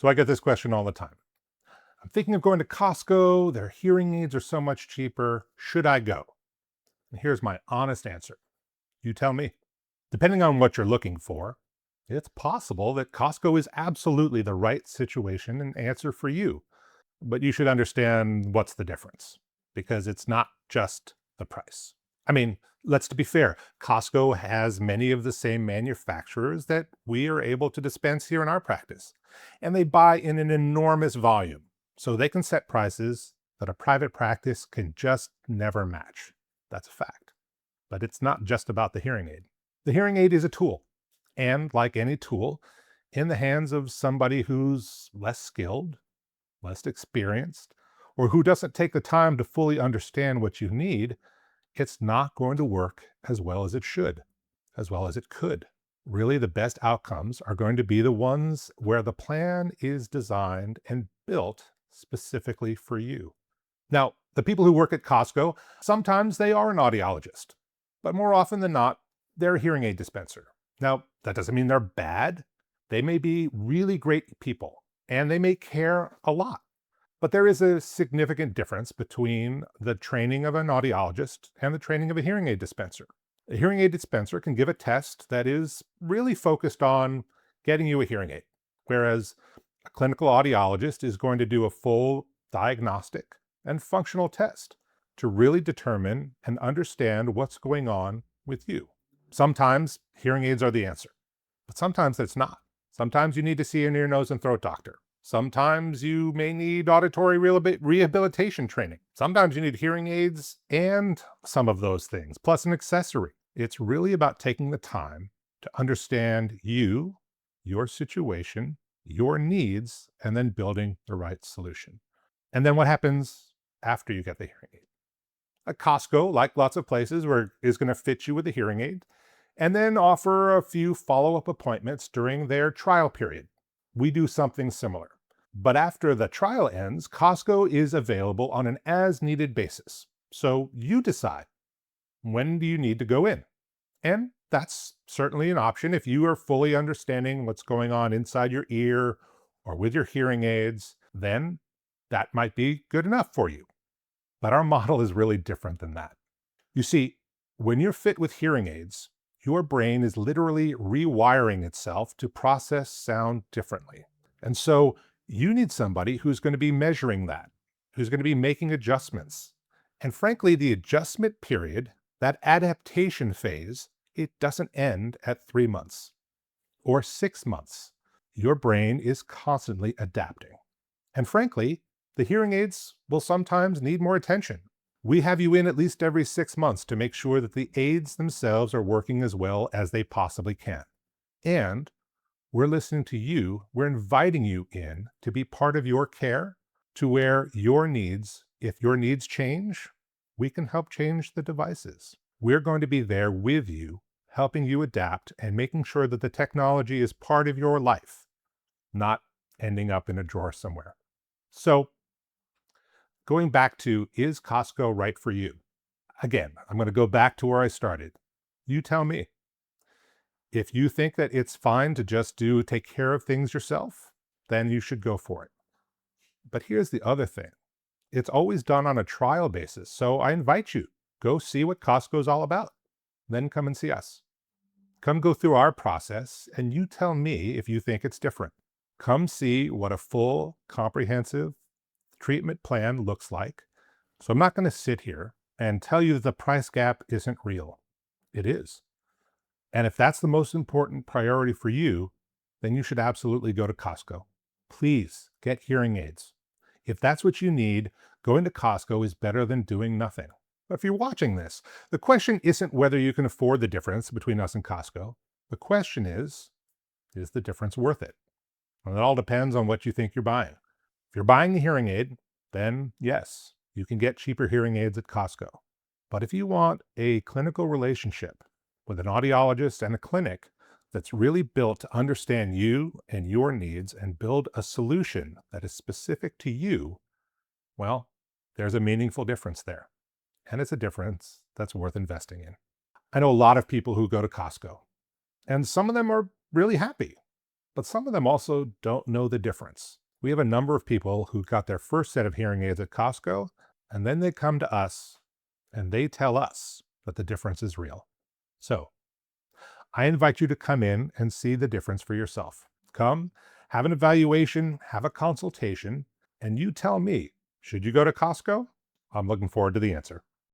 So I get this question all the time. I'm thinking of going to Costco. Their hearing aids are so much cheaper. Should I go? And here's my honest answer. You tell me. Depending on what you're looking for, it's possible that Costco is absolutely the right situation and answer for you. But you should understand what's the difference, because it's not just the price. I mean, let's to be fair, Costco has many of the same manufacturers that we are able to dispense here in our practice, and they buy in an enormous volume. So they can set prices that a private practice can just never match. That's a fact. But it's not just about the hearing aid. The hearing aid is a tool, and like any tool, in the hands of somebody who's less skilled, less experienced, or who doesn't take the time to fully understand what you need, it's not going to work as well as it should, as well as it could. Really, the best outcomes are going to be the ones where the plan is designed and built specifically for you. Now, the people who work at Costco, sometimes they are an audiologist, but more often than not, they're a hearing aid dispenser. Now, that doesn't mean they're bad. They may be really great people, and they may care a lot. But there is a significant difference between the training of an audiologist and the training of a hearing aid dispenser. A hearing aid dispenser can give a test that is really focused on getting you a hearing aid, whereas a clinical audiologist is going to do a full diagnostic and functional test to really determine and understand what's going on with you. Sometimes hearing aids are the answer, but sometimes it's not. Sometimes you need to see an ear, nose, and throat doctor. Sometimes you may need auditory rehabilitation training. Sometimes you need hearing aids and some of those things, plus an accessory. It's really about taking the time to understand you, your situation, your needs, and then building the right solution. And then what happens after you get the hearing aid? A Costco, like lots of places, is going to fit you with a hearing aid and then offer a few follow-up appointments during their trial period. We do something similar. But after the trial ends, Costco is available on an as-needed basis. So you decide, when do you need to go in? And that's certainly an option if you are fully understanding what's going on inside your ear or with your hearing aids, then that might be good enough for you. But our model is really different than that. You see, when you're fit with hearing aids, your brain is literally rewiring itself to process sound differently. And so you need somebody who's going to be measuring that, who's going to be making adjustments. And frankly, the adjustment period, that adaptation phase, it doesn't end at 3 months or 6 months. Your brain is constantly adapting. And frankly, the hearing aids will sometimes need more attention. We have you in at least every 6 months to make sure that the aids themselves are working as well as they possibly can. And we're listening to you. We're inviting you in to be part of your care, to where your needs, if your needs change, we can help change the devices. We're going to be there with you, helping you adapt and making sure that the technology is part of your life, not ending up in a drawer somewhere. So, going back to, is Costco right for you? Again, I'm going to go back to where I started. You tell me. If you think that it's fine to just take care of things yourself, then you should go for it. But here's the other thing. It's always done on a trial basis. So I invite you, go see what Costco's all about. Then come and see us. Come go through our process and you tell me if you think it's different. Come see what a full, comprehensive treatment plan looks like. So I'm not going to sit here and tell you that the price gap isn't real. It is. And if that's the most important priority for you, then you should absolutely go to Costco. Please get hearing aids. If that's what you need, going to Costco is better than doing nothing. But if you're watching this, the question isn't whether you can afford the difference between us and Costco. The question is the difference worth it? And it all depends on what you think you're buying. If you're buying a hearing aid, then yes, you can get cheaper hearing aids at Costco. But if you want a clinical relationship with an audiologist and a clinic that's really built to understand you and your needs and build a solution that is specific to you, well, there's a meaningful difference there. And it's a difference that's worth investing in. I know a lot of people who go to Costco, and some of them are really happy. but some of them also don't know the difference. We have a number of people who got their first set of hearing aids at Costco, and then they come to us and they tell us that the difference is real. So I invite you to come in and see the difference for yourself. Come, have an evaluation, have a consultation, and you tell me, should you go to Costco? I'm looking forward to the answer.